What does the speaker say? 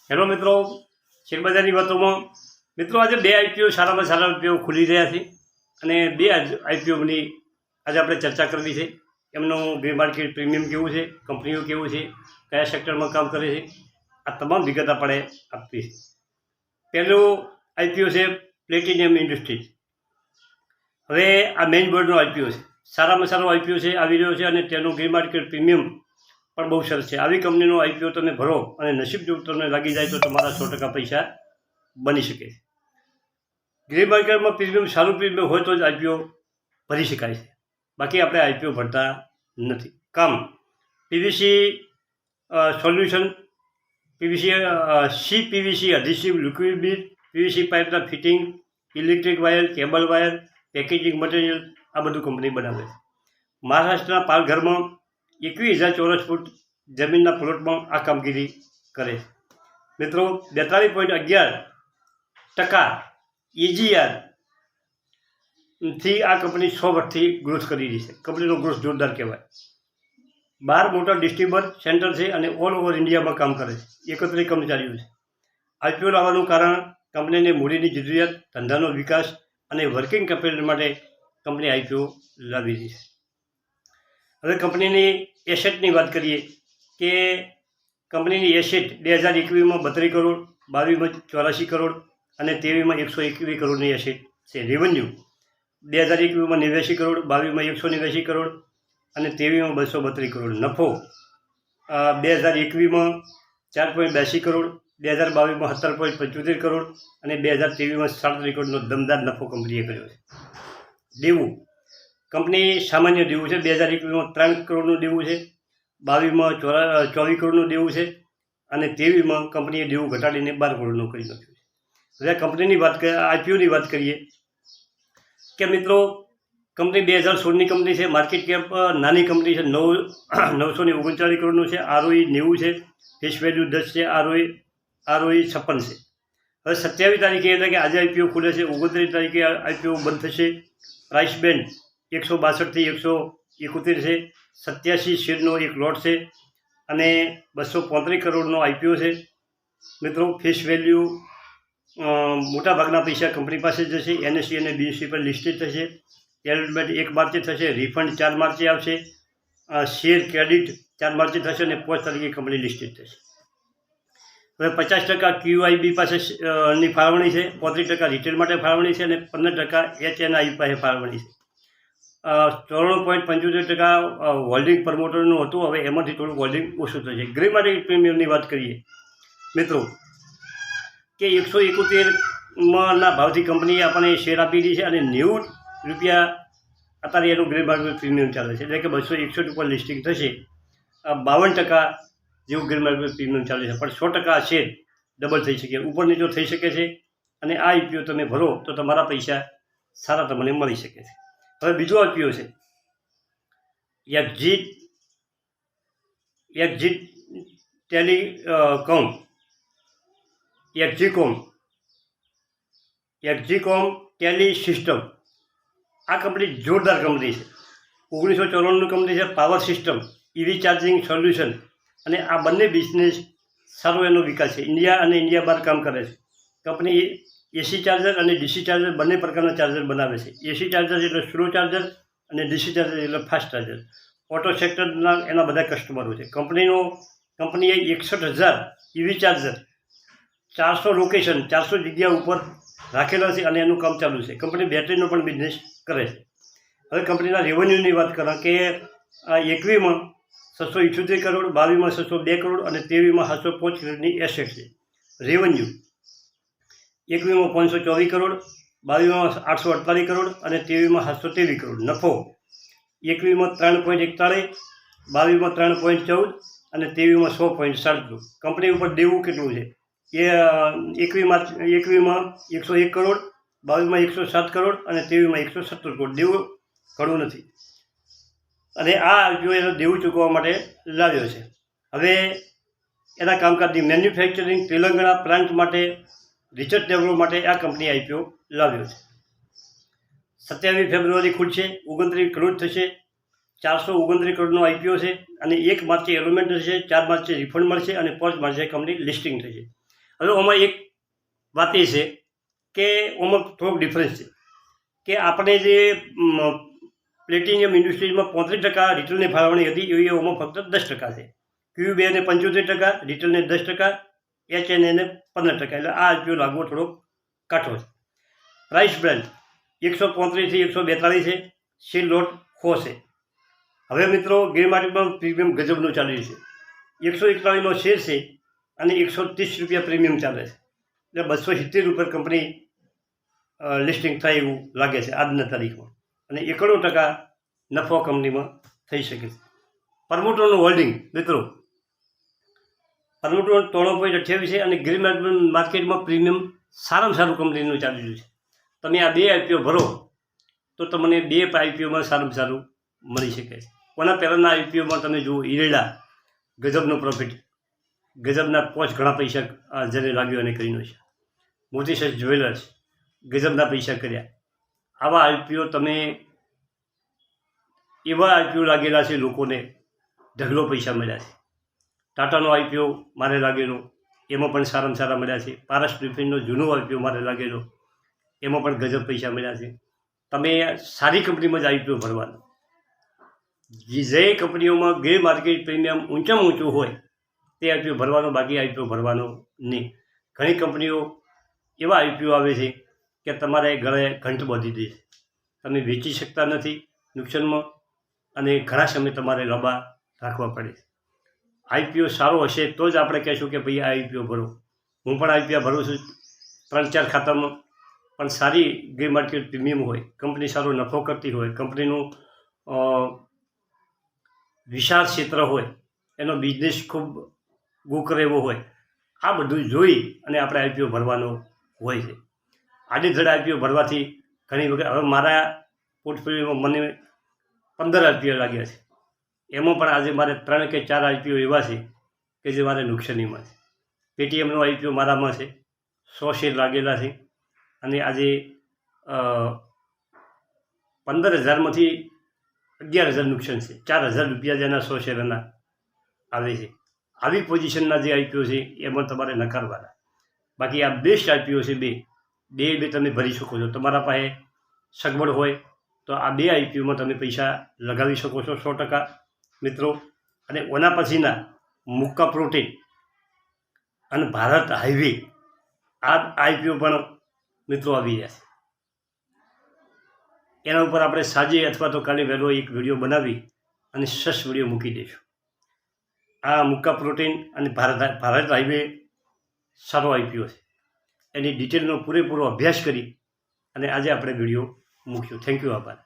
Hello મિત્રો, શેરબજારની વાતોમાં મિત્રો આજે બે આઈપીઓ સારામાં સારા આઈપીઓ ખુલી રહ્યા છે અને બે આઈપીઓની આજે આપણે ચર્ચા કરવી છે. એમનું ગ્રે માર્કેટ પ્રીમિયમ કેવું છે, કંપનીઓ કેવું છે, કયા સેક્ટરમાં કામ કરે છે, આ તમામ વિગત આપણે આપવી છે. પહેલું આઈપીઓ છે પ્લેટિનિયમ ઇન્ડસ્ટ્રીઝ. હવે આ મેઇન બોર્ડનો આઈપીઓ છે, સારામાં સારો આઈપીઓ છે, આવી રહ્યો છે અને તેનું ગ્રે માર્કેટ પ્રીમિયમ પણ બહુ સરસ છે. આવી કંપનીનો આઈપીઓ તમે ભરો અને નસીબ જો તમને લાગી જાય તો તમારા 100% પૈસા બની શકે છે. ગ્રે માર્કેટમાં પ્રીમિયમ સારું પ્રીમિયમ હોય તો જ આઈપીઓ ભરી શકાય છે, બાકી આપણે આઈપીઓ ભરતા નથી. કામ PVC solution, PVC CPVC adhesive liquid bead, PVC પાઇપના fitting, electric wire, cable wire, packaging material, આ બધું કંપની બનાવે છે. મહારાષ્ટ્રના પાલઘરમાં 21,000 ચોરસ ફૂટ જમીનના પ્લોટમાં આ કામગીરી કરે છે. મિત્રો 42.11% EGR થી આ કંપની 100 વર્ષથી ગ્રોથ કરી રહી છે. કંપનીનો ગ્રોથ જોરદાર કહેવાય. 12 મોટા ડિસ્ટ્રીબ્યુટર સેન્ટર છે અને ઓલ ઓવર ઇન્ડિયામાં કામ કરે છે. 31 કર્મચારીઓ છે. આઈપીઓ લાવવાનું કારણ કંપનીની મૂડીની જરૂરિયાત, ધંધાનો વિકાસ અને વર્કિંગ કેપિટલ માટે કંપની આઈપીઓ લાવી રહી છે. હવે કંપનીની એસેટની વાત કરીએ કે કંપનીની એસેટ 2021માં 32 કરોડ, 22માં 84 કરોડ અને 23માં 121 કરોડની એસેટ છે. રેવન્યુ 2021માં 89 કરોડ, 22માં 189 કરોડ અને 23માં 232 કરોડ. નફો 2021માં 4.82 કરોડ, 2022માં 17.75 કરોડ અને 2023માં 37 કરોડનો દમદાર નફો કંપનીએ કર્યો છે. દેવું કંપની સામાન્ય દેવું છે. 2021માં 3 કરોડનું દેવું છે, 22માં 24 કરોડનું દેવું છે અને 23માં કંપનીએ દેવું ઘટાડીને 12 કરોડનું કરી નાખ્યું છે. હવે કંપનીની વાત કરીએ, આઈપીઓની વાત કરીએ કે મિત્રો કંપની 2016ની કંપની છે. માર્કેટ કેપ નાની કંપની છે, 939 કરોડનું છે. આરઓઈ 90 છે, ફેસ વેલ્યુ 10 છે, આરઓઈ 56 છે. હવે 27 તારીખે એટલે કે આજે આઈપીઓ ખુલે છે. 29 તારીખે આઈપીઓ બંધ થશે. પ્રાઇસ બેન્ડ 162 થી 171 છે. 87 શેરનો એક લોટ છે અને 235 કરોડનો આઈપીઓ છે. મિત્રો ફેસ વેલ્યુ મોટાભાગના પૈસા કંપની પાસે જશે. એનએસસી અને બીએસસી પર લિસ્ટેડ થશે. એલોટમેન્ટ 1 માર્ચે થશે, રિફંડ 4 માર્ચે આવશે, શેર ક્રેડિટ 4 માર્ચે થશે અને 5 તારીખે કંપની લિસ્ટેડ થશે. હવે 50% QIB પાસે ની ફાળવણી છે, 35% રિટેલ માટે ફાળવણી છે અને 15% HNI પાસે ફાળવણી છે. 94.75% હોલ્ડિંગ પ્રમોટરનું હતું, હવે એમાંથી થોડું હોલ્ડિંગ ઓછું થશે. ગ્રે માર્કેટ પ્રીમિયમની વાત કરીએ મિત્રો કે 171ના ભાવથી કંપનીએ આપણને શેર આપી રહી છે અને 90 રૂપિયા અત્યારે એનું ગ્રે માર્કેટ પ્રીમિયમ ચાલે છે, એટલે કે 261 ઉપર લિસ્ટિંગ થશે. 52% જેવું ગ્રે માર્કેટ પ્રીમિયમ ચાલે છે, પણ 100% શેર ડબલ થઈ શકે, ઉપર નીચો થઈ શકે છે અને આ આઈપીઓ તમે ભરો તો તમારા પૈસા સારા તમને મળી શકે છે. હવે બીજો આઈપીઓ છે એક્ઝીકોમ ટેલી સિસ્ટમ. આ કંપની જોરદાર કંપની છે. 1994ની કંપની છે. Power system, EV charging solution અને આ બંને બિઝનેસ સારો એનો વિકાસ છે. ઇન્ડિયા અને ઇન્ડિયા બહાર કામ કરે છે. કંપની એસી ચાર્જર અને ડીસી ચાર્જર બંને પ્રકારના ચાર્જર બનાવે છે. એસી ચાર્જર એટલે સ્લો ચાર્જર અને ડીસી ચાર્જર એટલે ફાસ્ટ ચાર્જર. ઓટો સેક્ટરના એના બધા કસ્ટમરો છે. કંપનીએ 61,000 EV ચાર્જર 400 લોકેશન 400 જગ્યા ઉપર રાખેલા છે અને એનું કામ ચાલુ છે. કંપની બેટરીનો પણ બિઝનેસ કરે છે. હવે કંપનીના રેવન્યુની વાત કਰਾਂ કે 21માં 678 કરોડ, 22માં 602 કરોડ અને 23માં 705 કરોડની એસેટ છે. રેવન્યુ 21માં 524 કરોડ, 22માં 848 કરોડ અને 23માં 723 કરોડ. નફો 21માં 3.41, 22માં 3.14 અને 23માં 100.7. કંપની ઉપર દેવું કેટલું છે એ 21માં 101 કરોડ, 22માં 107 કરોડ અને 23માં 117 કરોડ. દેવું ઘણું નથી અને આ જો એનો દેવું ચૂકવવા માટે લાવ્યો છે. હવે એના કામકાજની મેન્યુફેક્ચરિંગ તેલંગાણા પ્લાન્ટ માટે રિસર્ચ ડેવલપ માટે આ કંપની આઈપીઓ લાવ્યો છે. 27 ફેબ્રુઆરી ખુલશે, 29 કરોડ થશે, 429 કરોડનો આઈપીઓ છે અને 1 માર્ચે એલોમેન્ટ થશે, 4 માર્ચે રિફંડ મળશે અને 5 માર્ચે કંપની લિસ્ટિંગ થશે. હવે આમાં એક વાત એ છે કે આમાં થોડોક ડિફરન્સ છે કે આપણે જે પ્લેટિનિયમ ઇન્ડસ્ટ્રીઝમાં 35% રિટેલને ફાળવણી હતી એવી આમાં ફક્ત 10% છે. QBA ને 75%, રિટેલને 10%, HNA 15%. એટલે આ IPO લાગવો થોડો કાઠો છે. પ્રાઇસ બ્રેન્ડ 135 થી 142 છે. સેલ લોટ 100 છે. હવે મિત્રો ગેર માર્કેટમાં પ્રીમિયમ ગજબનું ચાલી રહ્યું છે. 141નો શેર છે અને 130 રૂપિયા પ્રીમિયમ ચાલે છે. એટલે 270 રૂપિયા કંપની લિસ્ટિંગ થાય એવું લાગે છે આજના તારીખમાં, અને 91% નફો કંપનીમાં થઈ શકે છે. પ્રમોટરનું હોલ્ડિંગ મિત્રો પ્રમોટર 3.28 છે અને ગ્રીન માર્કેટમાં પ્રીમિયમ સારામાં સારું કંપનીનું ચાલી રહ્યું છે. તમે આ 2 IPO ભરો તો તમને 2 IPOમાં સારામાં સારું મળી શકે છે. કોના પહેલાંના IPOમાં તમે જુઓ, ઈરેડા ગજબનો પ્રોફિટ, ગજબના પોચ ઘણા પૈસા જેને લાગ્યો અને કરીને છે. મોતીસર જ્વેલર્સ ગજબના પૈસા કર્યા. આવા IPO તમે એવા IPO લાગેલા છે, લોકોને ઢગલો પૈસા મળ્યા છે. ટાટાનો IPO મારે લાગેલો, એમાં પણ સારામાં સારા મળ્યા છે. પારસ ડિફેન્સનો જૂનો IPO મારે લાગેલો, એમાં પણ ગજબ પૈસા મળ્યા છે. તમે સારી કંપનીમાં જ IPO ભરવાનો. જે કંપનીઓમાં ગેર માર્કેટ પ્રીમિયમ ઊંચામાં ઊંચું હોય તે IPO ભરવાનો, બાકી IPO ભરવાનો નહીં. ઘણી કંપનીઓ એવા IPO આવે છે કે તમારે ગળે ઘંટ બાંધી દે છે. તમે વેચી શકતા નથી નુકસાનમાં, અને ઘણા સમય તમારે લાંબા રાખવા પડે છે. IPO સારો હશે તો જ આપણે કહીશું કે ભાઈ આ IPO ભરો. હું પણ IPO ભરું છું 3-4 ખાતામાં, પણ સારી ગેર માર્કેટ પ્રીમિયમ હોય, કંપની સારો નફો કરતી હોય, કંપનીનું વિશાળ ક્ષેત્ર હોય, એનો બિઝનેસ ખૂબ ગોકર એવો હોય, આ બધું જોઈ અને આપણે IPO ભરવાનો હોય છે. આડેધડ IPO ભરવાથી ઘણી વખત, હવે મારા પોર્ટફોલિયોમાં મને 15 IPO લાગ્યા છે. એમાં પણ આજે મારે 3 કે 4 IPO એવા છે કે જે મારે નુકસાનીમાં છે. પેટીએમનો IPO મારામાં છે, 100 શેર લાગેલા છે, અને આજે 15,000માંથી 11,000 નુકસાન છે. 4,000 રૂપિયા જેના 100 શેરના આવે છે. આવી પોઝિશનના જે IPO છે એમાં તમારે નકારવાના. બાકી આ બેસ્ટ IPO છે. બે તમે ભરી શકો છો. તમારા પાસે સગવડ હોય તો આ 2 IPOમાં તમે પૈસા લગાવી શકો છો 100% મિત્રો. અને ઓના પછીના મુક્કા પ્રોટીન અને ભારત હાઈવે, આ IPO પણ મિત્રો આવી રહ્યા છે. એના ઉપર આપણે સાંજે અથવા તો કાલે વહેલો એક વિડીયો બનાવી અને સરસ વિડીયો મૂકી દઈશું. આ મુક્કા પ્રોટીન અને ભારત હાઈવે સારો IPO છે. એની ડિટેલનો પૂરેપૂરો અભ્યાસ કરી અને આજે આપણે વિડીયો મૂક્યો. થેન્ક યુ, આભાર.